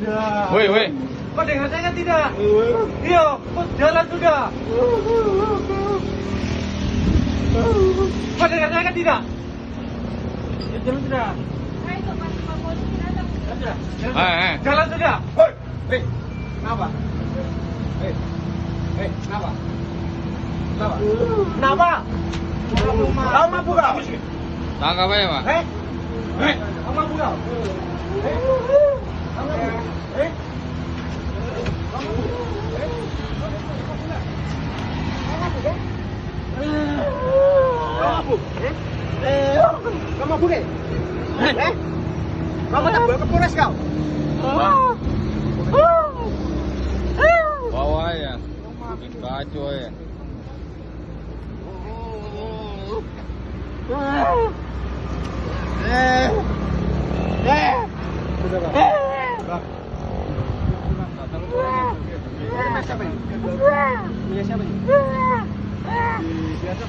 Woi, woi. Kau dengar saya kan tidak? Iya, kau jalan sudah. Kau dengar saya kan tidak? Ya, jalan sudah. Jalan sudah. Hei, kenapa? Hei, kenapa? Kenapa? Kenapa? Kamu mabuk kau? Tangkap aja, Pak. Hei, kamu mabuk kau? Hei, kamu mabuk? Hei, kamu mabuk? Kamu mabuk? Kamu tak bawa ke Polres kau? Bawa aja. Bikin baju aja. Siapa ini? Punya siapa ini? Biasa.